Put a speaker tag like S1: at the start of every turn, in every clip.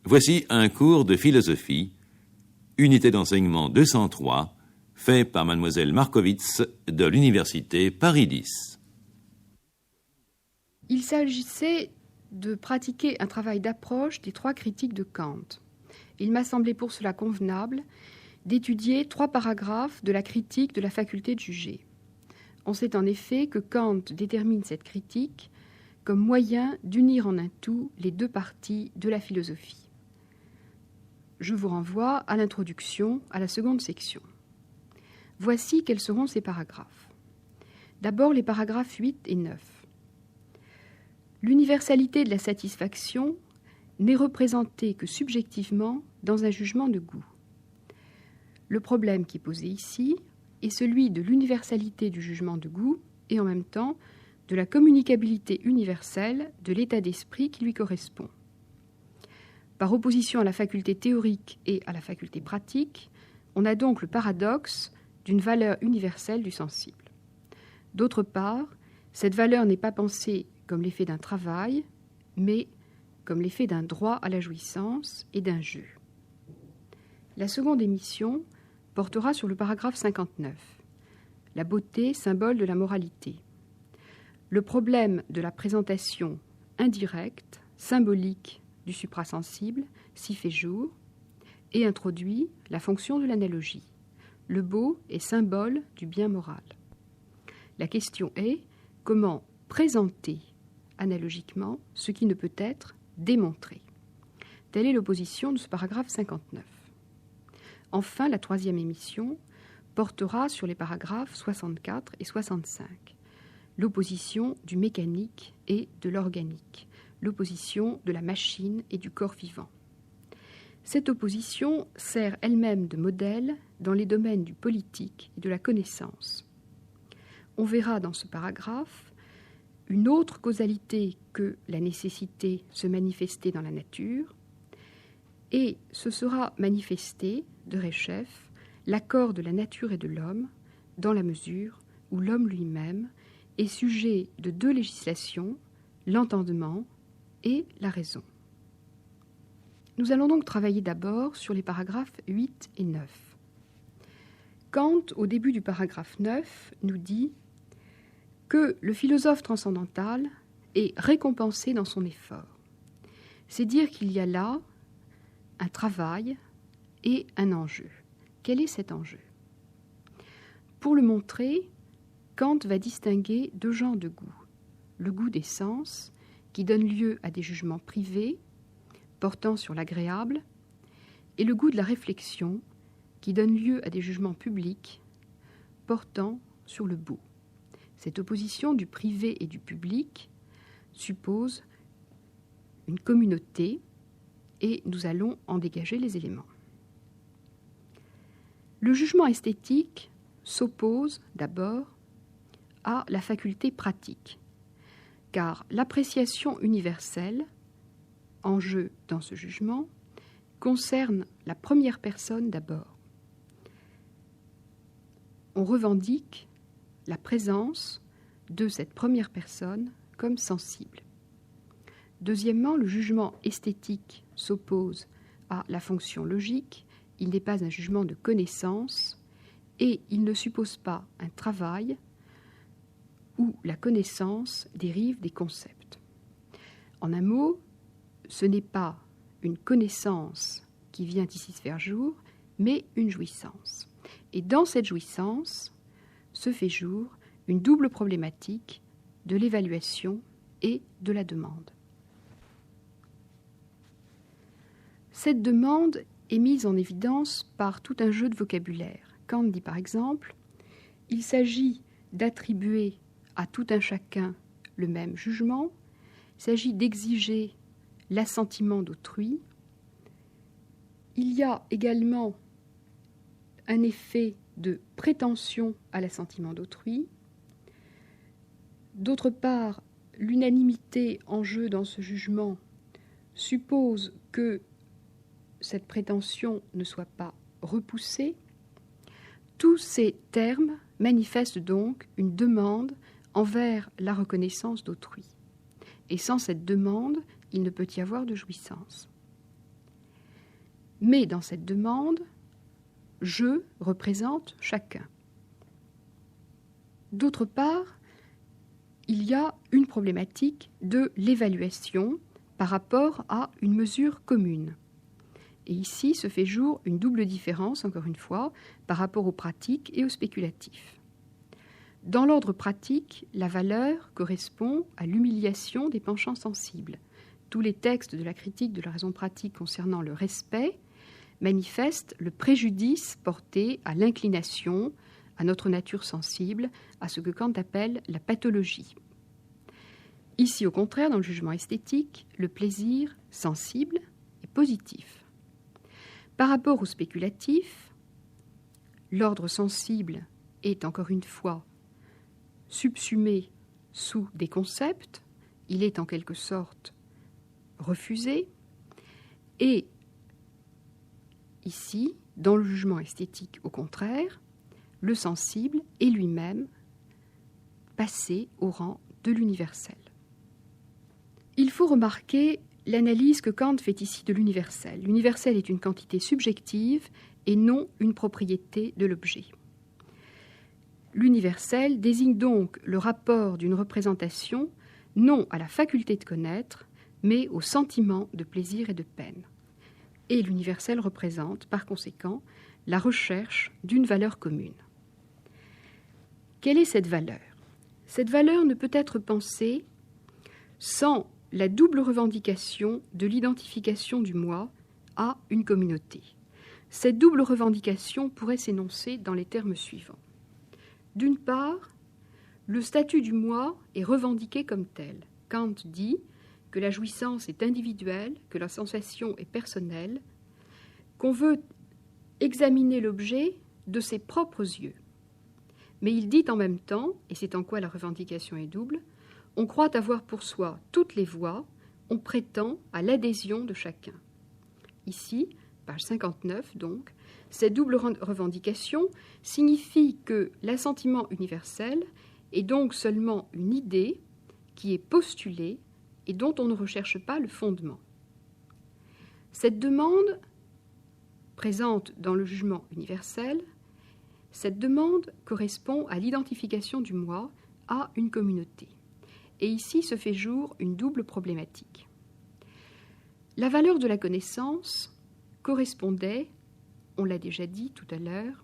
S1: Voici un cours de philosophie, unité d'enseignement 203, fait par mademoiselle Markowitz de l'université Paris X.
S2: Il s'agissait de pratiquer un travail d'approche des trois critiques de Kant. Il m'a semblé pour cela convenable d'étudier 3 paragraphes de la critique de la faculté de juger. On sait en effet que Kant détermine cette critique comme moyen d'unir en un tout les 2 parties de la philosophie. Je vous renvoie à l'introduction à la seconde section. Voici quels seront ces paragraphes. D'abord les paragraphes 8 et 9. L'universalité de la satisfaction n'est représentée que subjectivement dans un jugement de goût. Le problème qui est posé ici est celui de l'universalité du jugement de goût et en même temps de la communicabilité universelle de l'état d'esprit qui lui correspond. Par opposition à la faculté théorique et à la faculté pratique, on a donc le paradoxe d'une valeur universelle du sensible. D'autre part, cette valeur n'est pas pensée comme l'effet d'un travail, mais comme l'effet d'un droit à la jouissance et d'un jeu. La seconde émission portera sur le paragraphe 59, la beauté, symbole de la moralité. Le problème de la présentation indirecte, symbolique du suprasensible s'y fait jour et introduit la fonction de l'analogie. Le beau est symbole du bien moral. La question est comment présenter analogiquement ce qui ne peut être démontré. Telle est l'opposition de ce paragraphe 59. Enfin, la troisième émission portera sur les paragraphes 64 et 65. L'opposition du mécanique et de l'organique, l'opposition de la machine et du corps vivant. Cette opposition sert elle-même de modèle dans les domaines du politique et de la connaissance. On verra dans ce paragraphe une autre causalité que la nécessité se manifester dans la nature, et ce sera manifesté, de Reshef, l'accord de la nature et de l'homme, dans la mesure où l'homme lui-même est sujet de 2 législations, l'entendement et la raison. Nous allons donc travailler d'abord sur les paragraphes 8 et 9. Kant, au début du paragraphe 9, nous dit que le philosophe transcendantal est récompensé dans son effort. C'est dire qu'il y a là un travail et un enjeu. Quel est cet enjeu ? Pour le montrer, Kant va distinguer 2 genres de goût. Le goût des sens, qui donne lieu à des jugements privés, portant sur l'agréable, et le goût de la réflexion, qui donne lieu à des jugements publics, portant sur le beau. Cette opposition du privé et du public suppose une communauté et nous allons en dégager les éléments. Le jugement esthétique s'oppose d'abord à la faculté pratique, car l'appréciation universelle, en jeu dans ce jugement, concerne la première personne d'abord. On revendique la présence de cette première personne comme sensible. Deuxièmement, le jugement esthétique s'oppose à la fonction logique. Il n'est pas un jugement de connaissance et il ne suppose pas un travail où la connaissance dérive des concepts. En un mot, ce n'est pas une connaissance qui vient ici se faire jour, mais une jouissance. Et dans cette jouissance se fait jour une double problématique de l'évaluation et de la demande. Cette demande est mise en évidence par tout un jeu de vocabulaire. Kant dit par exemple « Il s'agit d'attribuer à tout un chacun le même jugement, il s'agit d'exiger l'assentiment d'autrui. Il y a également un effet de prétention à l'assentiment d'autrui. D'autre part, l'unanimité en jeu dans ce jugement suppose que cette prétention ne soit pas repoussée. Tous ces termes manifestent donc une demande envers la reconnaissance d'autrui. Et sans cette demande, il ne peut y avoir de jouissance. mais dans cette demande, je représente chacun. D'autre part, il y a une problématique de l'évaluation par rapport à une mesure commune. Et ici se fait jour une double différence, encore une fois, par rapport aux pratiques et aux spéculatifs. Dans l'ordre pratique, la valeur correspond à l'humiliation des penchants sensibles. Tous les textes de la critique de la raison pratique concernant le respect manifestent le préjudice porté à l'inclination, à notre nature sensible, à ce que Kant appelle la pathologie. Ici, au contraire, dans le jugement esthétique, le plaisir sensible est positif. Par rapport au spéculatif, l'ordre sensible est encore une fois subsumé sous des concepts, il est en quelque sorte refusé, et ici, dans le jugement esthétique, au contraire, le sensible est lui-même passé au rang de l'universel. Il faut remarquer l'analyse que Kant fait ici de l'universel. L'universel est une quantité subjective et non une propriété de l'objet. L'universel désigne donc le rapport d'une représentation non à la faculté de connaître, mais au sentiment de plaisir et de peine. Et l'universel représente, par conséquent, la recherche d'une valeur commune. Quelle est cette valeur ? Cette valeur ne peut être pensée sans la double revendication de l'identification du moi à une communauté. Cette double revendication pourrait s'énoncer dans les termes suivants. D'une part, le statut du moi est revendiqué comme tel. Kant dit que la jouissance est individuelle, que la sensation est personnelle, qu'on veut examiner l'objet de ses propres yeux. Mais il dit en même temps, et c'est en quoi la revendication est double, on croit avoir pour soi toutes les voies, on prétend à l'adhésion de chacun. Ici, page 59 donc, cette double revendication signifie que l'assentiment universel est donc seulement une idée qui est postulée et dont on ne recherche pas le fondement. Cette demande présente dans le jugement universel, cette demande correspond à l'identification du moi à une communauté. Et ici se fait jour une double problématique. La valeur de la connaissance correspondait, on l'a déjà dit tout à l'heure,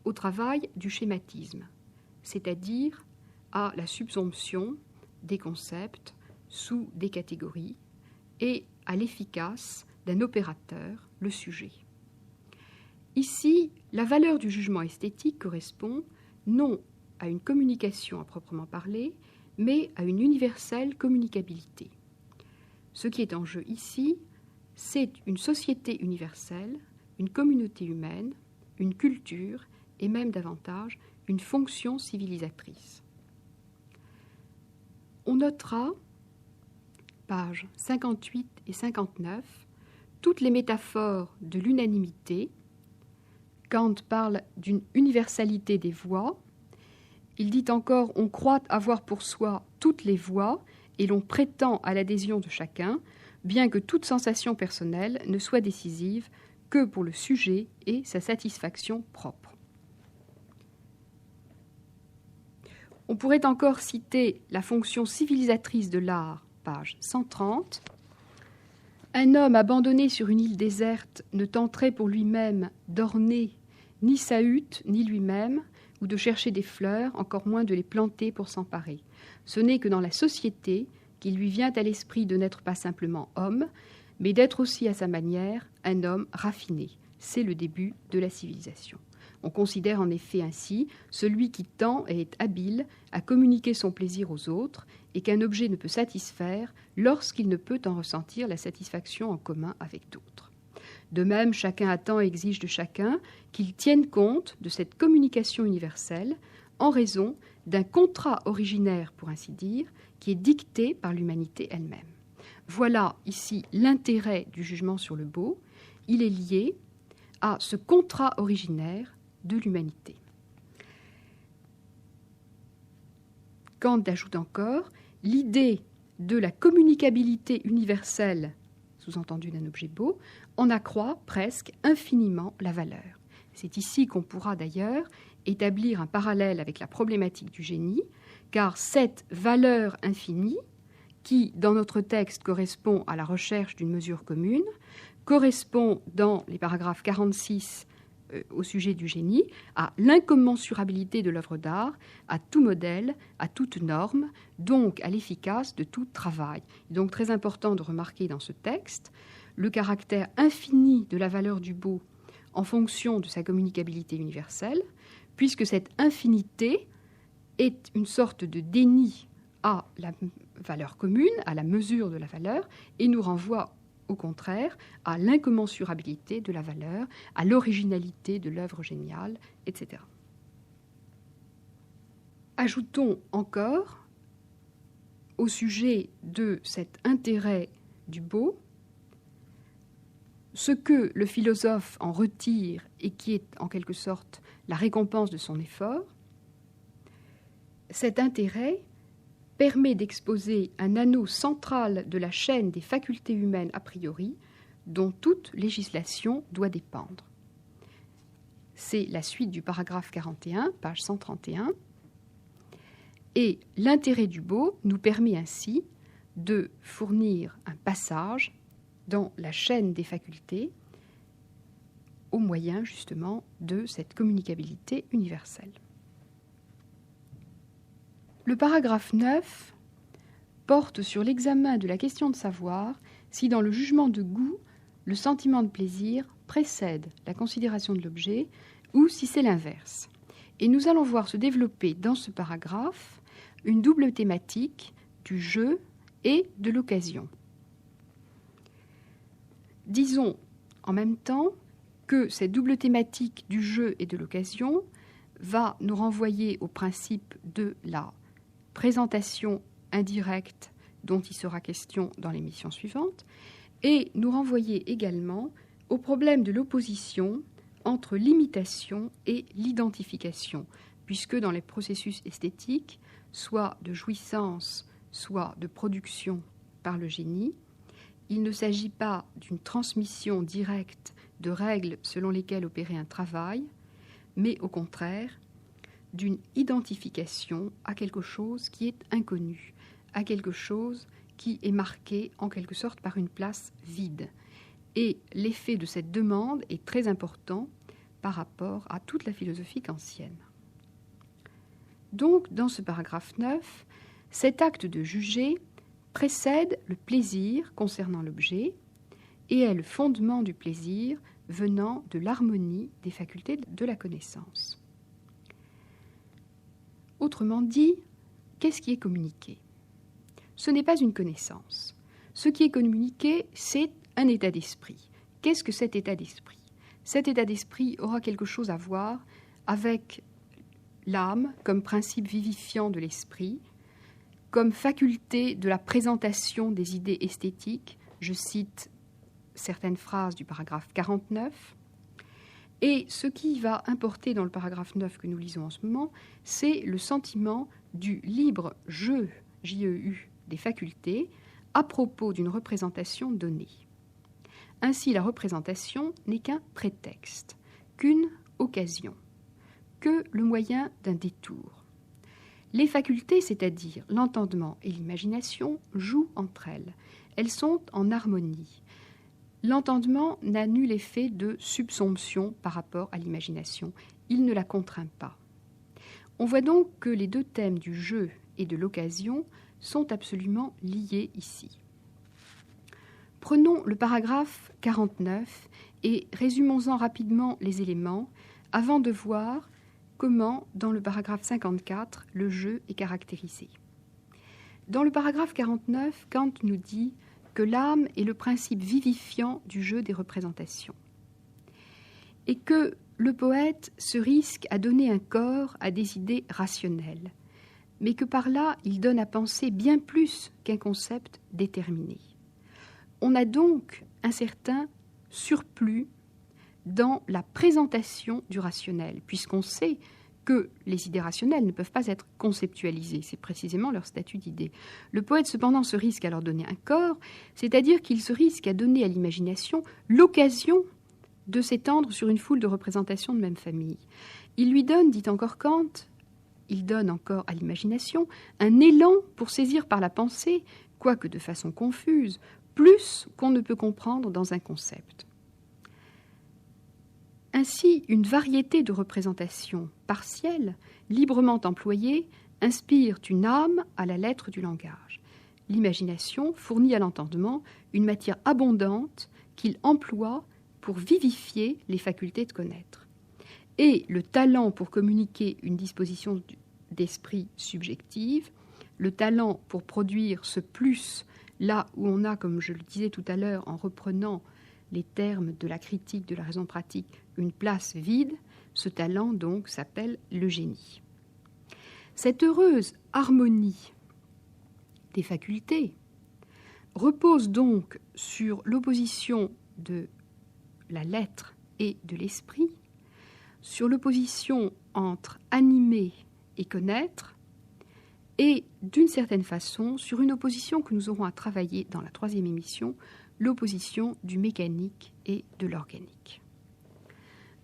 S2: au travail du schématisme, c'est-à-dire à la subsomption des concepts sous des catégories et à l'efficace d'un opérateur, le sujet. Ici, la valeur du jugement esthétique correspond non à une communication à proprement parler, mais à une universelle communicabilité. Ce qui est en jeu ici, c'est une société universelle, une communauté humaine, une culture et même davantage une fonction civilisatrice. On notera, pages 58 et 59, toutes les métaphores de l'unanimité. Kant parle d'une universalité des voies. Il dit encore « on croit avoir pour soi toutes les voies et l'on prétend à l'adhésion de chacun, bien que toute sensation personnelle ne soit décisive que pour le sujet et sa satisfaction propre. » On pourrait encore citer la fonction civilisatrice de l'art, page 130. Un homme abandonné sur une île déserte ne tenterait pour lui-même d'orner ni sa hutte, ni lui-même, ou de chercher des fleurs, encore moins de les planter pour s'emparer. Ce n'est que dans la société qu'il lui vient à l'esprit de n'être pas simplement homme, mais d'être aussi à sa manière un homme raffiné. C'est le début de la civilisation. On considère en effet ainsi celui qui tend et est habile à communiquer son plaisir aux autres et qu'un objet ne peut satisfaire lorsqu'il ne peut en ressentir la satisfaction en commun avec d'autres. De même, chacun attend et exige de chacun qu'il tienne compte de cette communication universelle en raison d'un contrat originaire, pour ainsi dire, qui est dicté par l'humanité elle-même. Voilà ici l'intérêt du jugement sur le beau. Il est lié à ce contrat originaire de l'humanité. Kant ajoute encore l'idée de la communicabilité universelle, sous-entendu d'un objet beau, en accroît presque infiniment la valeur. C'est ici qu'on pourra d'ailleurs établir un parallèle avec la problématique du génie, car cette valeur infinie, qui dans notre texte correspond à la recherche d'une mesure commune, correspond dans les paragraphes 46 au sujet du génie à l'incommensurabilité de l'œuvre d'art, à tout modèle, à toute norme, donc à l'efficace de tout travail. Il est donc très important de remarquer dans ce texte le caractère infini de la valeur du beau en fonction de sa communicabilité universelle, puisque cette infinité est une sorte de déni à la valeur commune, à la mesure de la valeur, et nous renvoie au contraire à l'incommensurabilité de la valeur, à l'originalité de l'œuvre géniale, etc. Ajoutons encore, au sujet de cet intérêt du beau, ce que le philosophe en retire et qui est en quelque sorte la récompense de son effort. Cet intérêt permet d'exposer un anneau central de la chaîne des facultés humaines a priori, dont toute législation doit dépendre. C'est la suite du paragraphe 41, page 131. Et l'intérêt du beau nous permet ainsi de fournir un passage dans la chaîne des facultés au moyen justement de cette communicabilité universelle. Le paragraphe 9 porte sur l'examen de la question de savoir si dans le jugement de goût, le sentiment de plaisir précède la considération de l'objet ou si c'est l'inverse. Et nous allons voir se développer dans ce paragraphe une double thématique du jeu et de l'occasion. Disons en même temps que cette double thématique du jeu et de l'occasion va nous renvoyer au principe de la présentation indirecte dont il sera question dans l'émission suivante, et nous renvoyer également au problème de l'opposition entre l'imitation et l'identification, puisque dans les processus esthétiques, soit de jouissance, soit de production par le génie, il ne s'agit pas d'une transmission directe de règles selon lesquelles opérer un travail, mais au contraire, d'une identification à quelque chose qui est inconnu, à quelque chose qui est marqué en quelque sorte par une place vide. Et l'effet de cette demande est très important par rapport à toute la philosophie kantienne. Donc, dans ce paragraphe 9, cet acte de juger précède le plaisir concernant l'objet et est le fondement du plaisir venant de l'harmonie des facultés de la connaissance. Autrement dit, qu'est-ce qui est communiqué ? Ce n'est pas une connaissance. Ce qui est communiqué, c'est un état d'esprit. Qu'est-ce que cet état d'esprit ? Cet état d'esprit aura quelque chose à voir avec l'âme comme principe vivifiant de l'esprit, comme faculté de la présentation des idées esthétiques. Je cite certaines phrases du paragraphe 49. Et ce qui va importer dans le paragraphe 9 que nous lisons en ce moment, c'est le sentiment du libre jeu, J-E-U, des facultés, à propos d'une représentation donnée. Ainsi, la représentation n'est qu'un prétexte, qu'une occasion, que le moyen d'un détour. Les facultés, c'est-à-dire l'entendement et l'imagination, jouent entre elles. Elles sont en harmonie. L'entendement n'a nul effet de subsomption par rapport à l'imagination. Il ne la contraint pas. On voit donc que les deux thèmes du jeu et de l'occasion sont absolument liés ici. Prenons le paragraphe 49 et résumons-en rapidement les éléments avant de voir comment, dans le paragraphe 54, le jeu est caractérisé. Dans le paragraphe 49, Kant nous dit que l'âme est le principe vivifiant du jeu des représentations et que le poète se risque à donner un corps à des idées rationnelles, mais que par là, il donne à penser bien plus qu'un concept déterminé. On a donc un certain surplus dans la présentation du rationnel, puisqu'on sait que les idées rationnelles ne peuvent pas être conceptualisées. C'est précisément leur statut d'idée. Le poète, cependant, se risque à leur donner un corps, c'est-à-dire qu'il se risque à donner à l'imagination l'occasion de s'étendre sur une foule de représentations de même famille. Il lui donne, dit encore Kant, il donne encore à l'imagination un élan pour saisir par la pensée, quoique de façon confuse, plus qu'on ne peut comprendre dans un concept. Ainsi, une variété de représentations partielles, librement employées, inspirent une âme à la lettre du langage. L'imagination fournit à l'entendement une matière abondante qu'il emploie pour vivifier les facultés de connaître. Et le talent pour communiquer une disposition d'esprit subjective, le talent pour produire ce plus là où on a, comme je le disais tout à l'heure, en reprenant les termes de la critique de la raison pratique, une place vide, ce talent donc s'appelle le génie. Cette heureuse harmonie des facultés repose donc sur l'opposition de la lettre et de l'esprit, sur l'opposition entre animer et connaître, et d'une certaine façon sur une opposition que nous aurons à travailler dans la 3e émission, l'opposition du mécanique et de l'organique.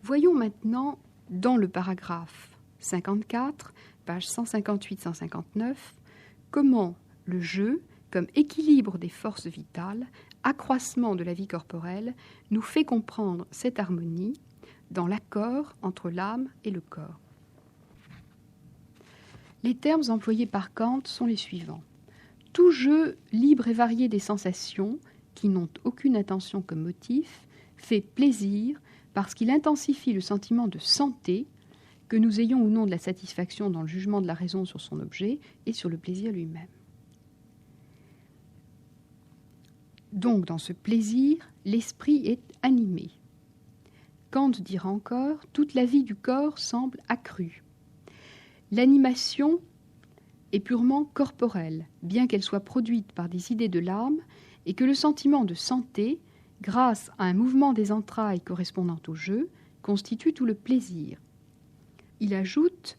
S2: Voyons maintenant dans le paragraphe 54, pages 158-159, comment le jeu, comme équilibre des forces vitales, accroissement de la vie corporelle, nous fait comprendre cette harmonie dans l'accord entre l'âme et le corps. Les termes employés par Kant sont les suivants. Tout jeu libre et varié des sensations, qui n'ont aucune intention comme motif, fait plaisir parce qu'il intensifie le sentiment de santé, que nous ayons ou non de la satisfaction dans le jugement de la raison sur son objet et sur le plaisir lui-même. Donc, dans ce plaisir, l'esprit est animé. Kant dira encore, toute la vie du corps semble accrue. L'animation est purement corporelle, bien qu'elle soit produite par des idées de l'âme, et que le sentiment de santé, grâce à un mouvement des entrailles correspondant au jeu, constitue tout le plaisir. Il ajoute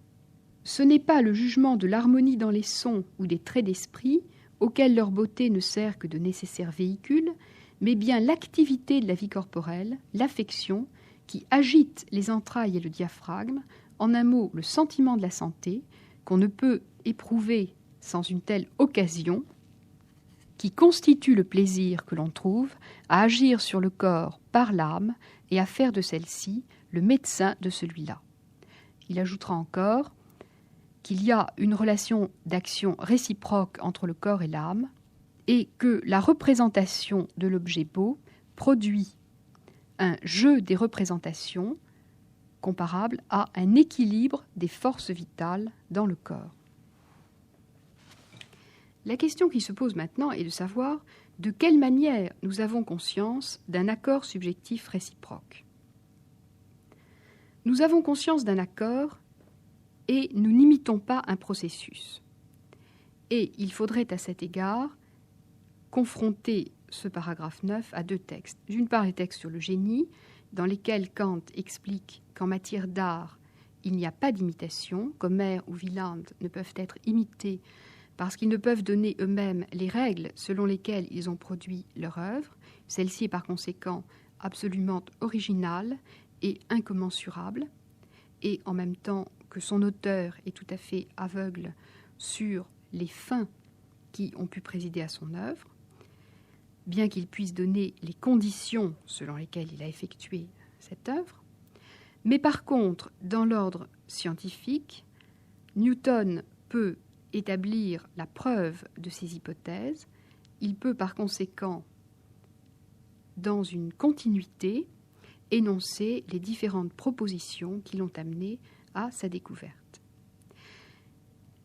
S2: « Ce n'est pas le jugement de l'harmonie dans les sons ou des traits d'esprit, auxquels leur beauté ne sert que de nécessaire véhicule, mais bien l'activité de la vie corporelle, l'affection, qui agite les entrailles et le diaphragme, en un mot, le sentiment de la santé, qu'on ne peut éprouver sans une telle occasion, qui constitue le plaisir que l'on trouve à agir sur le corps par l'âme et à faire de celle-ci le médecin de celui-là. Il ajoutera encore qu'il y a une relation d'action réciproque entre le corps et l'âme et que la représentation de l'objet beau produit un jeu des représentations comparable à un équilibre des forces vitales dans le corps. La question qui se pose maintenant est de savoir de quelle manière nous avons conscience d'un accord subjectif réciproque. Nous avons conscience d'un accord et nous n'imitons pas un processus. Et il faudrait à cet égard confronter ce paragraphe 9 à 2 textes. D'une part, les textes sur le génie, dans lesquels Kant explique qu'en matière d'art, il n'y a pas d'imitation, qu'Homère ou Wieland ne peuvent être imités parce qu'ils ne peuvent donner eux-mêmes les règles selon lesquelles ils ont produit leur œuvre. Celle-ci est par conséquent absolument originale et incommensurable, et en même temps que son auteur est tout à fait aveugle sur les fins qui ont pu présider à son œuvre, bien qu'il puisse donner les conditions selon lesquelles il a effectué cette œuvre. Mais par contre, dans l'ordre scientifique, Newton peut établir la preuve de ses hypothèses. Il peut par conséquent, dans une continuité, énoncer les différentes propositions qui l'ont amené à sa découverte.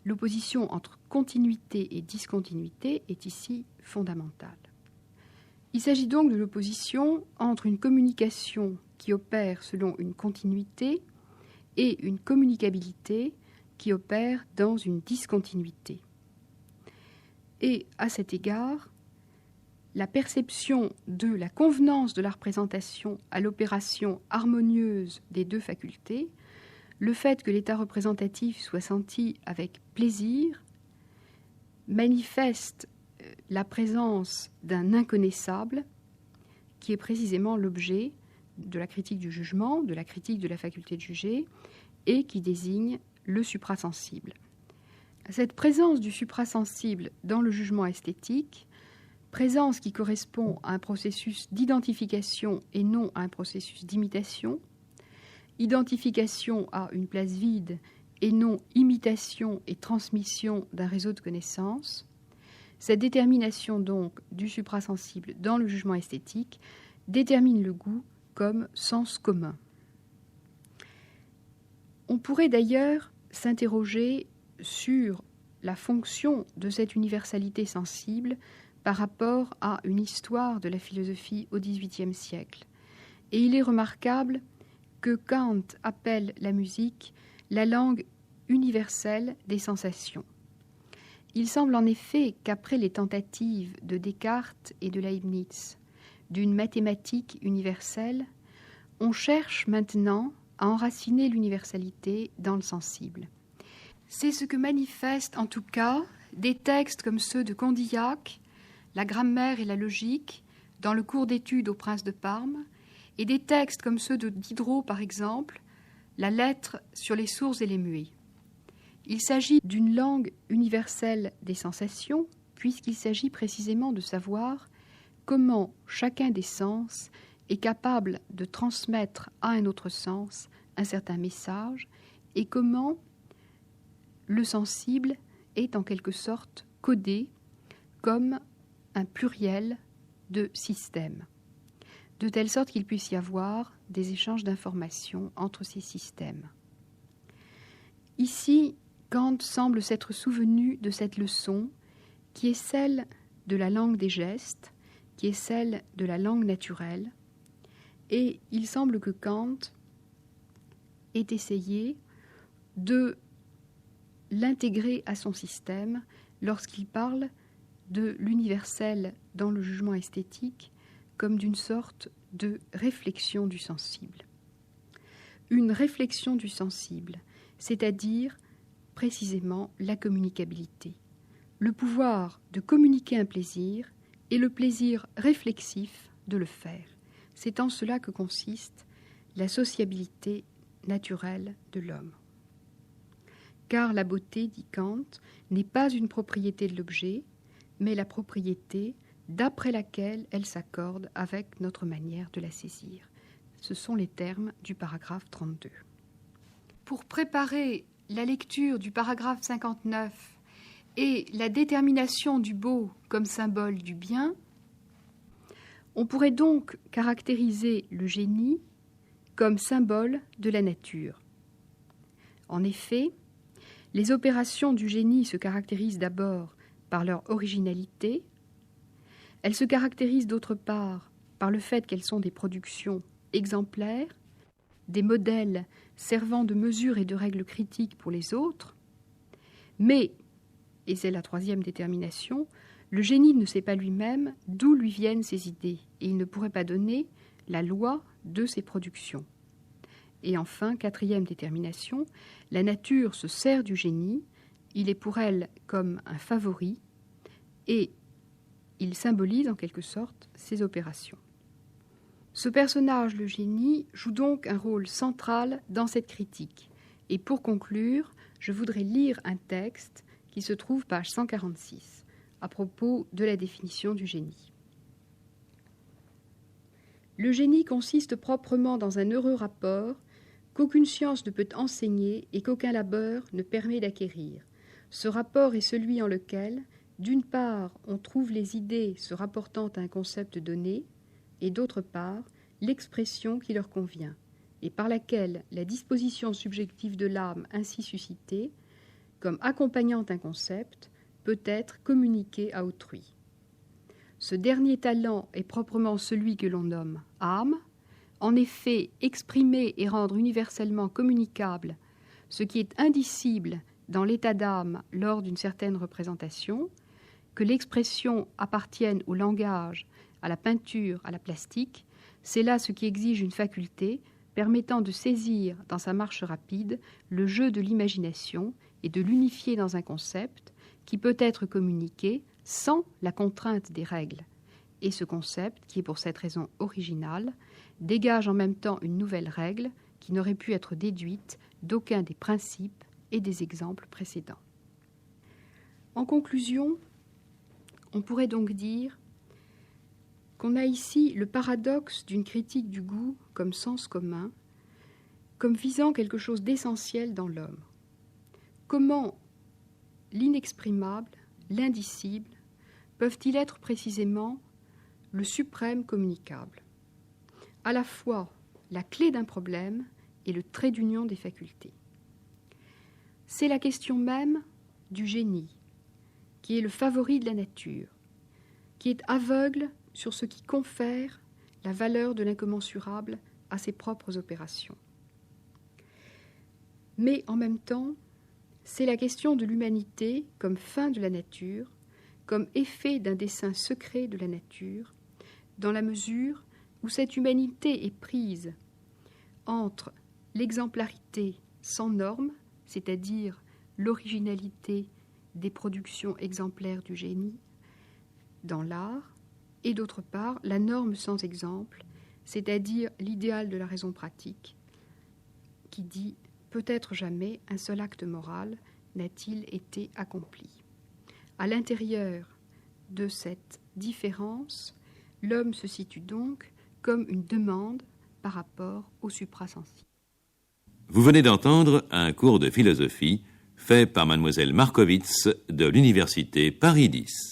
S2: L'opposition entre continuité et discontinuité est ici fondamentale. Il s'agit donc de l'opposition entre une communication qui opère selon une continuité et une communicabilité qui opère dans une discontinuité. Et à cet égard, la perception de la convenance de la représentation à l'opération harmonieuse des deux facultés le fait que l'état représentatif soit senti avec plaisir manifeste la présence d'un inconnaissable qui est précisément l'objet de la critique du jugement, de la critique de la faculté de juger, et qui désigne le suprasensible. Cette présence du suprasensible dans le jugement esthétique, présence qui correspond à un processus d'identification et non à un processus d'imitation, identification à une place vide et non imitation et transmission d'un réseau de connaissances, cette détermination donc du suprasensible dans le jugement esthétique détermine le goût comme sens commun. On pourrait d'ailleurs s'interroger sur la fonction de cette universalité sensible par rapport à une histoire de la philosophie au XVIIIe siècle. Et il est remarquable que Kant appelle la musique la langue universelle des sensations. Il semble en effet qu'après les tentatives de Descartes et de Leibniz d'une mathématique universelle, on cherche maintenant à enraciner l'universalité dans le sensible. C'est ce que manifestent en tout cas des textes comme ceux de Condillac, La grammaire et la logique, dans le cours d'études au Prince de Parme, et des textes comme ceux de Diderot par exemple, La lettre sur les sourds et les muets. Il s'agit d'une langue universelle des sensations, puisqu'il s'agit précisément de savoir comment chacun des sens est capable de transmettre à un autre sens un certain message et comment le sensible est en quelque sorte codé comme un pluriel de systèmes, de telle sorte qu'il puisse y avoir des échanges d'informations entre ces systèmes. Ici, Kant semble s'être souvenu de cette leçon qui est celle de la langue des gestes, qui est celle de la langue naturelle, et il semble que Kant ait essayé de l'intégrer à son système lorsqu'il parle de l'universel dans le jugement esthétique comme d'une sorte de réflexion du sensible. Une réflexion du sensible, c'est-à-dire précisément la communicabilité, le pouvoir de communiquer un plaisir et le plaisir réflexif de le faire. C'est en cela que consiste la sociabilité naturelle de l'homme. Car la beauté, dit Kant, n'est pas une propriété de l'objet, mais la propriété d'après laquelle elle s'accorde avec notre manière de la saisir. Ce sont les termes du paragraphe 32. Pour préparer la lecture du paragraphe 59 et la détermination du beau comme symbole du bien, on pourrait donc caractériser le génie comme symbole de la nature. En effet, les opérations du génie se caractérisent d'abord par leur originalité. Elles se caractérisent d'autre part par le fait qu'elles sont des productions exemplaires, des modèles servant de mesure et de règles critiques pour les autres. Mais, et c'est la troisième détermination, le génie ne sait pas lui-même d'où lui viennent ses idées, et il ne pourrait pas donner la loi de ses productions. Et enfin, quatrième détermination, la nature se sert du génie, il est pour elle comme un favori, et il symbolise en quelque sorte ses opérations. Ce personnage, le génie, joue donc un rôle central dans cette critique. Et pour conclure, je voudrais lire un texte qui se trouve page 146, à propos de la définition du génie. Le génie consiste proprement dans un heureux rapport qu'aucune science ne peut enseigner et qu'aucun labeur ne permet d'acquérir. Ce rapport est celui en lequel, d'une part, on trouve les idées se rapportant à un concept donné, et d'autre part, l'expression qui leur convient, et par laquelle la disposition subjective de l'âme ainsi suscitée, comme accompagnant un concept, peut être communiquée à autrui. Ce dernier talent est proprement celui que l'on nomme âme. En effet, exprimer et rendre universellement communicable ce qui est indicible dans l'état d'âme lors d'une certaine représentation, que l'expression appartienne au langage, à la peinture, à la plastique, c'est là ce qui exige une faculté permettant de saisir dans sa marche rapide le jeu de l'imagination et de l'unifier dans un concept qui peut être communiqué sans la contrainte des règles. Et ce concept, qui est pour cette raison original, dégage en même temps une nouvelle règle qui n'aurait pu être déduite d'aucun des principes et des exemples précédents. En conclusion, on pourrait donc dire qu'on a ici le paradoxe d'une critique du goût comme sens commun, comme visant quelque chose d'essentiel dans l'homme. Comment l'inexprimable, l'indicible, peuvent-ils être précisément le suprême communicable, à la fois la clé d'un problème et le trait d'union des facultés? C'est la question même du génie, qui est le favori de la nature, qui est aveugle sur ce qui confère la valeur de l'incommensurable à ses propres opérations. Mais en même temps, c'est la question de l'humanité comme fin de la nature, comme effet d'un dessein secret de la nature, dans la mesure où cette humanité est prise entre l'exemplarité sans norme, c'est-à-dire l'originalité des productions exemplaires du génie dans l'art, et d'autre part la norme sans exemple, c'est-à-dire l'idéal de la raison pratique, qui dit « peut-être jamais un seul acte moral n'a-t-il été accompli ». À l'intérieur de cette différence, l'homme se situe donc comme une demande par rapport au suprasensible.
S1: Vous venez d'entendre un cours de philosophie fait par mademoiselle Markovits de l'Université Paris 10.